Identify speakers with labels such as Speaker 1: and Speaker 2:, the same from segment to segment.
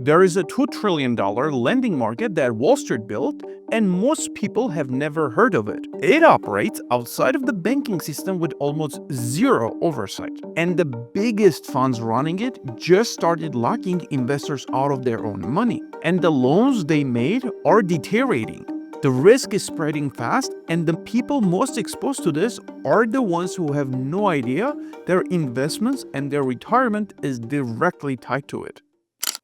Speaker 1: There is a $2 trillion lending market that Wall Street built, and most people have never heard of it. It operates outside of the banking system with almost zero oversight. And the biggest funds running it just started locking investors out of their own money. And the loans they made are deteriorating. The risk is spreading fast, and the people most exposed to this are the ones who have no idea their investments and their retirement is directly tied to it.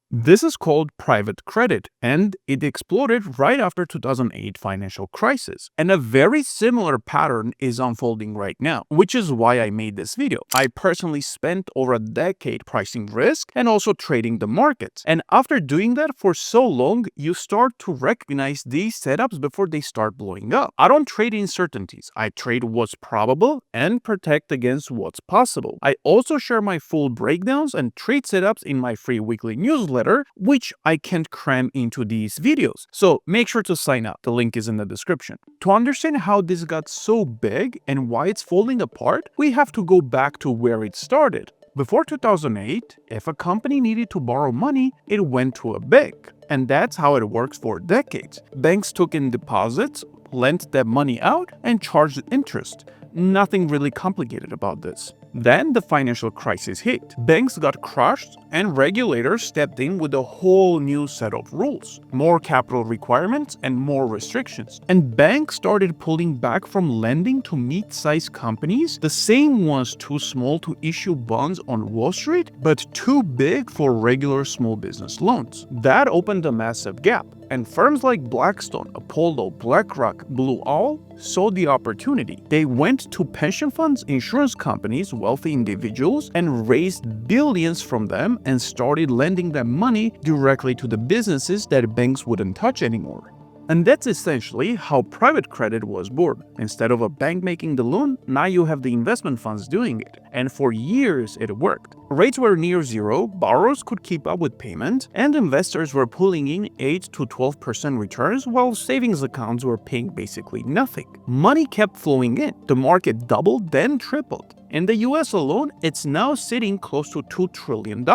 Speaker 1: This is called private credit, and it exploded right after 2008 financial crisis. And a very similar pattern is unfolding right now, which is why I made this video. I personally spent over a decade pricing risk and also trading the markets. And after doing that for so long, you start to recognize these setups before they start blowing up. I don't trade uncertainties. I trade what's probable and protect against what's possible. I also share my full breakdowns and trade setups in my free weekly newsletter, which I can't cram into these videos. So make sure to sign up. The link is in the description. To understand how this got so big and why it's falling apart, we have to go back to where it started. Before 2008, if a company needed to borrow money, it went to a bank. And that's how it works for decades. Banks took in deposits, lent that money out, and charged interest. Nothing really complicated about this. Then the financial crisis hit. Banks got crushed, and regulators stepped in with a whole new set of rules. More capital requirements and more restrictions. And banks started pulling back from lending to mid-sized companies, the same ones too small to issue bonds on Wall Street, but too big for regular small business loans. That opened a massive gap. And firms like Blackstone, Apollo, BlackRock, Blue Owl saw the opportunity. They went to pension funds, insurance companies, wealthy individuals, and raised billions from them and started lending them money directly to the businesses that banks wouldn't touch anymore. And that's essentially how private credit was born. Instead of a bank making the loan, now you have the investment funds doing it. And for years, it worked. Rates were near zero, borrowers could keep up with payment, and investors were pulling in 8 to 12% returns while savings accounts were paying basically nothing. Money kept flowing in. The market doubled, then tripled. In the US alone, it's now sitting close to $2 trillion.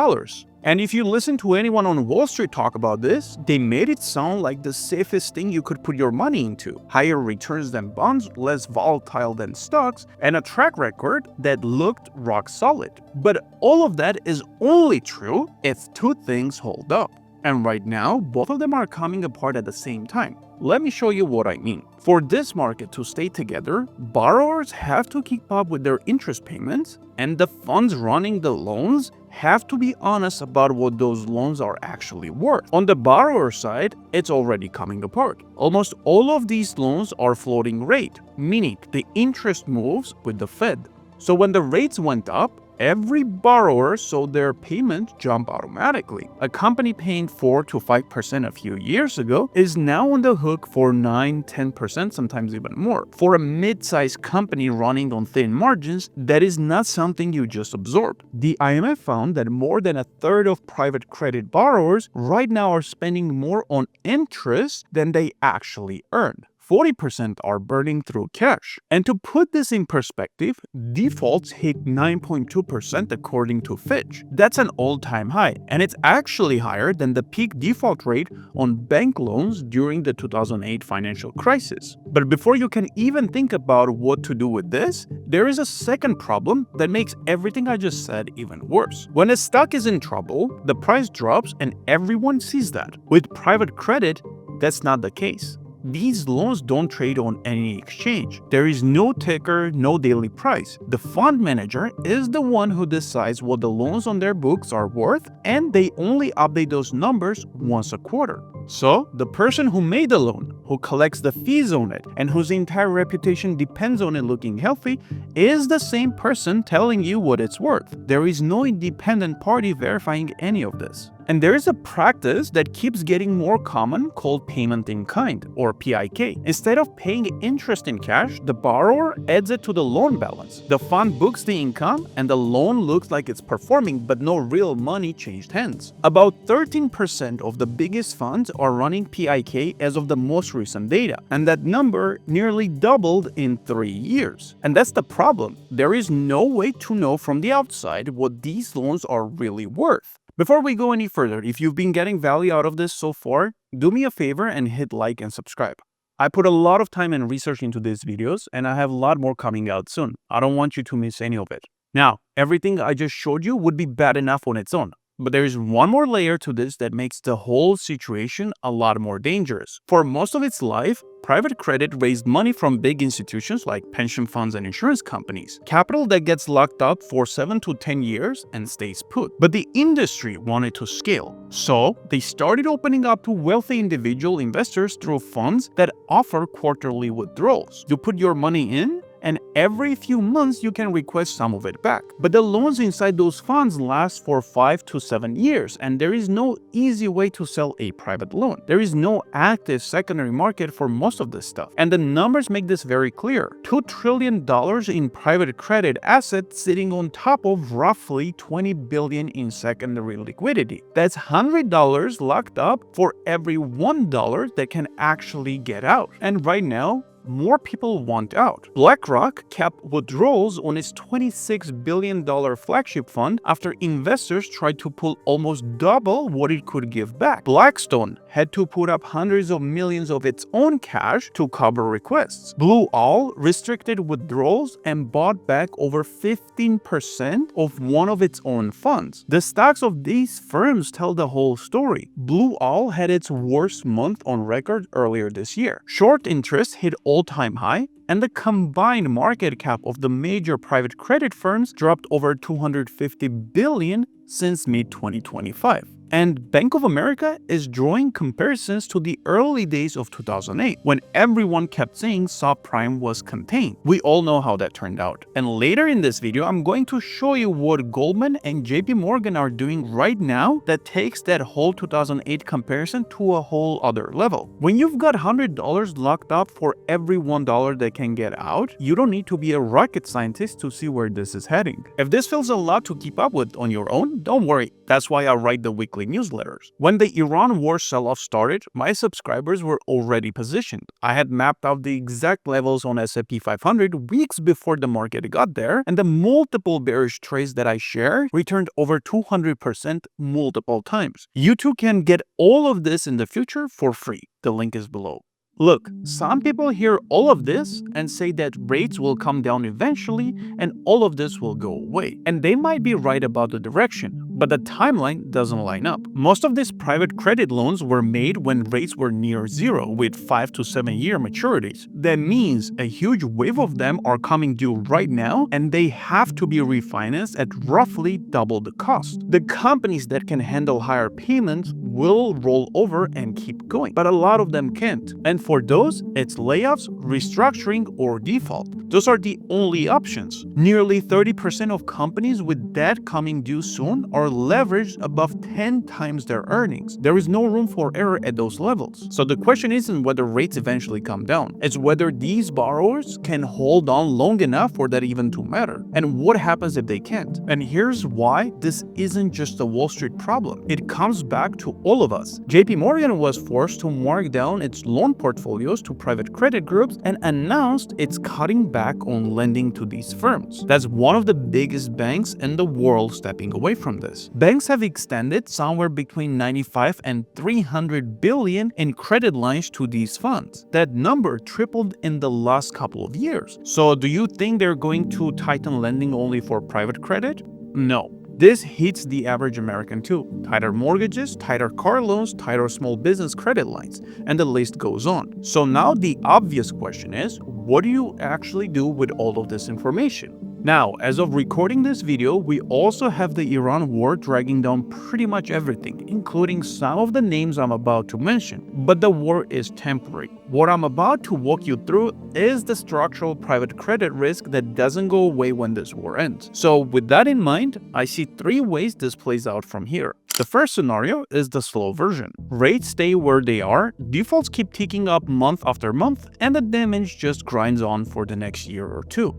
Speaker 1: And if you listen to anyone on Wall Street talk about this, they made it sound like the safest thing you could put your money into. Higher returns than bonds, less volatile than stocks, and a track record that looked rock solid. But all of that is only true if two things hold up. And right now, both of them are coming apart at the same time. Let me show you what I mean. For this market to stay together, borrowers have to keep up with their interest payments, and the funds running the loans have to be honest about what those loans are actually worth. On the borrower side, it's already coming apart. Almost all of these loans are floating rate, meaning the interest moves with the Fed. So when the rates went up, every borrower saw their payment jump automatically. A company paying 4 to 5% a few years ago is now on the hook for 9, 10%, sometimes even more. For a mid-sized company running on thin margins, that is not something you just absorb. The IMF found that more than a third of private credit borrowers right now are spending more on interest than they actually earn. 40% are burning through cash. And to put this in perspective, defaults hit 9.2% according to Fitch. That's an all-time high, and it's actually higher than the peak default rate on bank loans during the 2008 financial crisis. But before you can even think about what to do with this, there is a second problem that makes everything I just said even worse. When a stock is in trouble, the price drops and everyone sees that. With private credit, that's not the case. These loans don't trade on any exchange. There is no ticker, no daily price. The fund manager is the one who decides what the loans on their books are worth, and they only update those numbers once a quarter. So, the person who made the loan, who collects the fees on it, and whose entire reputation depends on it looking healthy, is the same person telling you what it's worth. There is no independent party verifying any of this. And there is a practice that keeps getting more common called payment in kind, or PIK. Instead of paying interest in cash, the borrower adds it to the loan balance. The fund books the income, and the loan looks like it's performing, but no real money changed hands. About 13% of the biggest funds are running PIK as of the most recent data, and that number nearly doubled in 3 years. And that's the problem. There is no way to know from the outside what these loans are really worth. Before we go any further, if you've been getting value out of this so far, do me a favor and hit like and subscribe. I put a lot of time and research into these videos, and I have a lot more coming out soon. I don't want you to miss any of it. Now, everything I just showed you would be bad enough on its own. But there is one more layer to this that makes the whole situation a lot more dangerous. For most of its life, private credit raised money from big institutions like pension funds and insurance companies. Capital that gets locked up for 7 to 10 years and stays put. But the industry wanted to scale. So they started opening up to wealthy individual investors through funds that offer quarterly withdrawals. You put your money in, and every few months you can request some of it back. But the loans inside those funds last for 5 to 7 years, and there is no easy way to sell a private loan. There is no active secondary market for most of this stuff. And the numbers make this very clear. $2 trillion in private credit assets sitting on top of roughly $20 billion in secondary liquidity. That's $100 locked up for every $1 that can actually get out. And right now, more people want out. BlackRock capped withdrawals on its $26 billion flagship fund after investors tried to pull almost double what it could give back. Blackstone had to put up hundreds of millions of its own cash to cover requests. Blue Owl restricted withdrawals and bought back over 15% of one of its own funds. The stocks of these firms tell the whole story. Blue Owl had its worst month on record earlier this year. Short interest hit all-time high, and the combined market cap of the major private credit firms dropped over $250 billion since mid-2025. And Bank of America is drawing comparisons to the early days of 2008, when everyone kept saying subprime was contained. We all know how that turned out. And later in this video, I'm going to show you what Goldman and JPMorgan are doing right now that takes that whole 2008 comparison to a whole other level. When you've got $100 locked up for every $1 that can get out, you don't need to be a rocket scientist to see where this is heading. If this feels a lot to keep up with on your own, don't worry. That's why I write the weekly newsletters. When the Iran war sell-off started, my subscribers were already positioned. I had mapped out the exact levels on S&P 500 weeks before the market got there, and the multiple bearish trades that I share returned over 200% multiple times. You too can get all of this in the future for free. The link is below. Look, some people hear all of this and say that rates will come down eventually and all of this will go away. And they might be right about the direction, but the timeline doesn't line up. Most of these private credit loans were made when rates were near zero with 5 to 7 year maturities. That means a huge wave of them are coming due right now and they have to be refinanced at roughly double the cost. The companies that can handle higher payments will roll over and keep going, but a lot of them can't. And for those, it's layoffs, restructuring, or default. Those are the only options. Nearly 30% of companies with debt coming due soon are leveraged above 10 times their earnings. There is no room for error at those levels. So the question isn't whether rates eventually come down. It's whether these borrowers can hold on long enough for that even to matter. And what happens if they can't? And here's why this isn't just a Wall Street problem. It comes back to all of us. JPMorgan was forced to mark down its loan portfolios to private credit groups and announced it's cutting back on lending to these firms. That's one of the biggest banks in the world stepping away from this. Banks have extended somewhere between 95 and 300 billion in credit lines to these funds. That number tripled in the last couple of years. So do you think they're going to tighten lending only for private credit? No. This hits the average American too. Tighter mortgages, tighter car loans, tighter small business credit lines, and the list goes on. So now the obvious question is, what do you actually do with all of this information? Now, as of recording this video, we also have the Iran war dragging down pretty much everything, including some of the names I'm about to mention. But the war is temporary. What I'm about to walk you through is the structural private credit risk that doesn't go away when this war ends. So with that in mind, I see 3 ways this plays out from here. The first scenario is the slow version. Rates stay where they are, defaults keep ticking up month after month, and the damage just grinds on for the next year or two.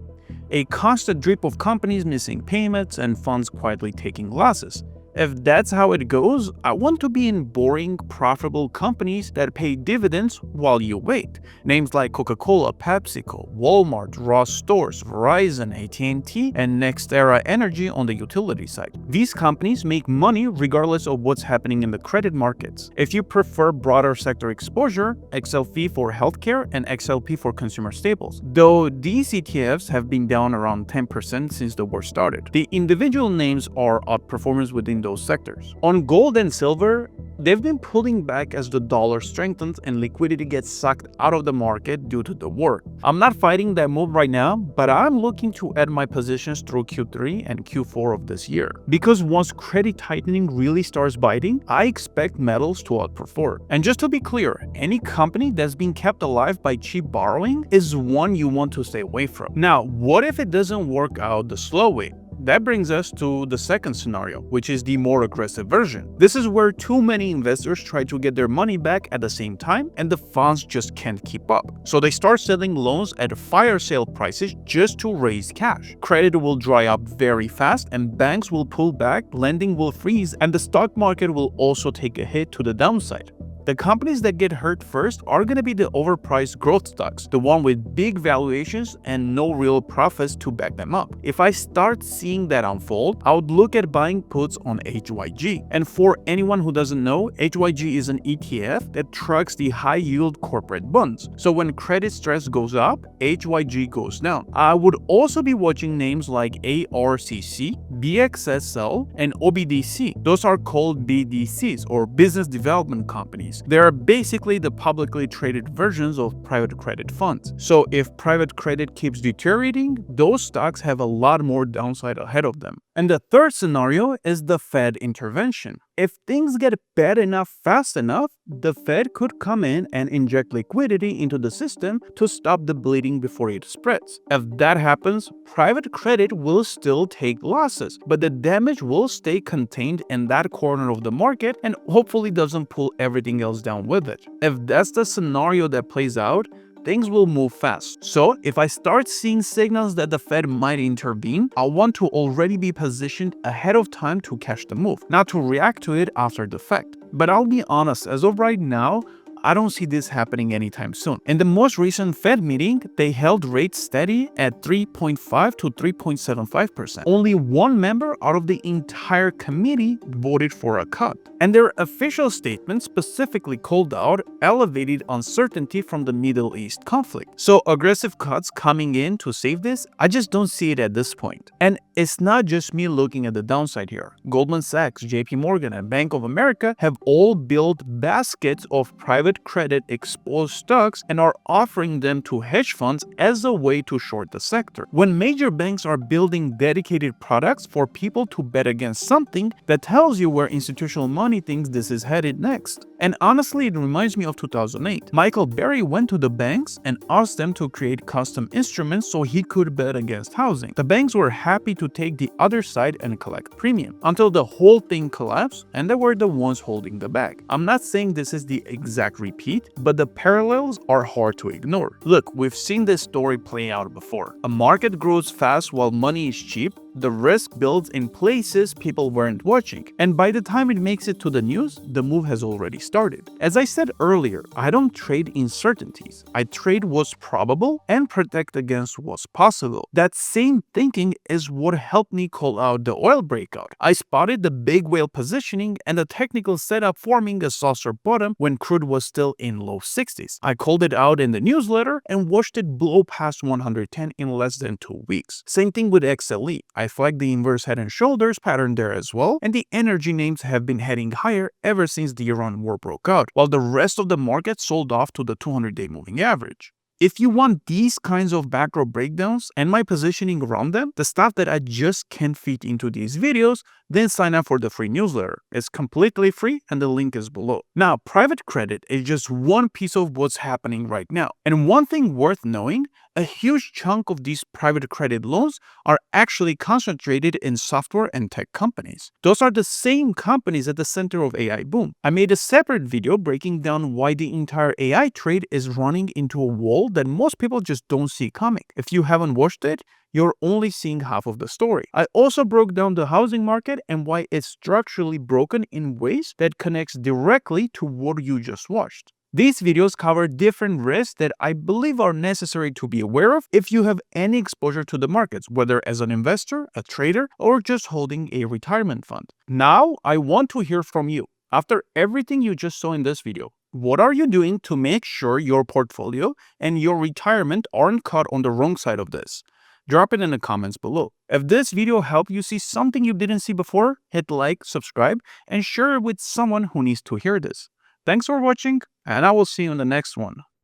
Speaker 1: A constant drip of companies missing payments and funds quietly taking losses. If that's how it goes, I want to be in boring, profitable companies that pay dividends while you wait. Names like Coca-Cola, PepsiCo, Walmart, Ross Stores, Verizon, AT&T, and NextEra Energy on the utility side. These companies make money regardless of what's happening in the credit markets. If you prefer broader sector exposure, XLP for healthcare and XLP for consumer staples. Though these ETFs have been down around 10% since the war started. The individual names are outperformers within those sectors. On gold and silver, they've been pulling back as the dollar strengthens and liquidity gets sucked out of the market due to the war. I'm not fighting that move right now, but I'm looking to add my positions through Q3 and Q4 of this year. Because once credit tightening really starts biting, I expect metals to outperform. And just to be clear, any company that's being kept alive by cheap borrowing is one you want to stay away from. Now, what if it doesn't work out the slow way? That brings us to the second scenario, which is the more aggressive version. This is where too many investors try to get their money back at the same time and the funds just can't keep up. So they start selling loans at fire sale prices just to raise cash. Credit will dry up very fast and banks will pull back, lending will freeze, and the stock market will also take a hit to the downside. The companies that get hurt first are going to be the overpriced growth stocks, the one with big valuations and no real profits to back them up. If I start seeing that unfold, I would look at buying puts on HYG. And for anyone who doesn't know, HYG is an ETF that tracks the high-yield corporate bonds. So when credit stress goes up, HYG goes down. I would also be watching names like ARCC, BXSL, and OBDC. Those are called BDCs, or Business Development Companies. They are basically the publicly traded versions of private credit funds. So if private credit keeps deteriorating, those stocks have a lot more downside ahead of them. And the third scenario is the Fed intervention. If things get bad enough fast enough, the Fed could come in and inject liquidity into the system to stop the bleeding before it spreads. If that happens, private credit will still take losses, but the damage will stay contained in that corner of the market and hopefully doesn't pull everything else down with it. If that's the scenario that plays out, things will move fast. So if I start seeing signals that the Fed might intervene, I want to already be positioned ahead of time to catch the move, not to react to it after the fact. But I'll be honest, as of right now, I don't see this happening anytime soon. In the most recent Fed meeting, they held rates steady at 3.5 to 3.75%. Only one member out of the entire committee voted for a cut. And their official statement specifically called out elevated uncertainty from the Middle East conflict. So aggressive cuts coming in to save this, I just don't see it at this point. And it's not just me looking at the downside here. Goldman Sachs, JPMorgan, and Bank of America have all built baskets of private credit exposed stocks and are offering them to hedge funds as a way to short the sector. When major banks are building dedicated products for people to bet against something, that tells you where institutional money thinks this is headed next. And honestly, it reminds me of 2008. Michael Burry went to the banks and asked them to create custom instruments so he could bet against housing. The banks were happy to take the other side and collect premium until the whole thing collapsed and they were the ones holding the bag. I'm not saying this is the exact repeat, but the parallels are hard to ignore. Look, we've seen this story play out before. A market grows fast while money is cheap. The risk builds in places people weren't watching, and by the time it makes it to the news, the move has already started. As I said earlier, I don't trade uncertainties. I trade what's probable and protect against what's possible. That same thinking is what helped me call out the oil breakout. I spotted the big whale positioning and the technical setup forming a saucer bottom when crude was still in low 60s. I called it out in the newsletter and watched it blow past 110 in less than 2 weeks. Same thing with XLE. I flagged the inverse head and shoulders pattern there as well, and the energy names have been heading higher ever since the Iran war broke out, while the rest of the market sold off to the 200-day moving average. If you want these kinds of macro breakdowns and my positioning around them, the stuff that I just can't fit into these videos, then sign up for the free newsletter. It's completely free and the link is below. Now, private credit is just one piece of what's happening right now. And one thing worth knowing, A huge chunk of these private credit loans are actually concentrated in software and tech companies. Those are the same companies at the center of AI boom. I made a separate video breaking down why the entire AI trade is running into a wall that most people just don't see coming. If you haven't watched it, you're only seeing half of the story. I also broke down the housing market and why it's structurally broken in ways that connects directly to what you just watched. These videos cover different risks that I believe are necessary to be aware of if you have any exposure to the markets, whether as an investor, a trader, or just holding a retirement fund. Now, I want to hear from you. After everything you just saw in this video, what are you doing to make sure your portfolio and your retirement aren't caught on the wrong side of this? Drop it in the comments below. If this video helped you see something you didn't see before, hit like, subscribe, and share it with someone who needs to hear this. Thanks for watching, and I will see you in the next one.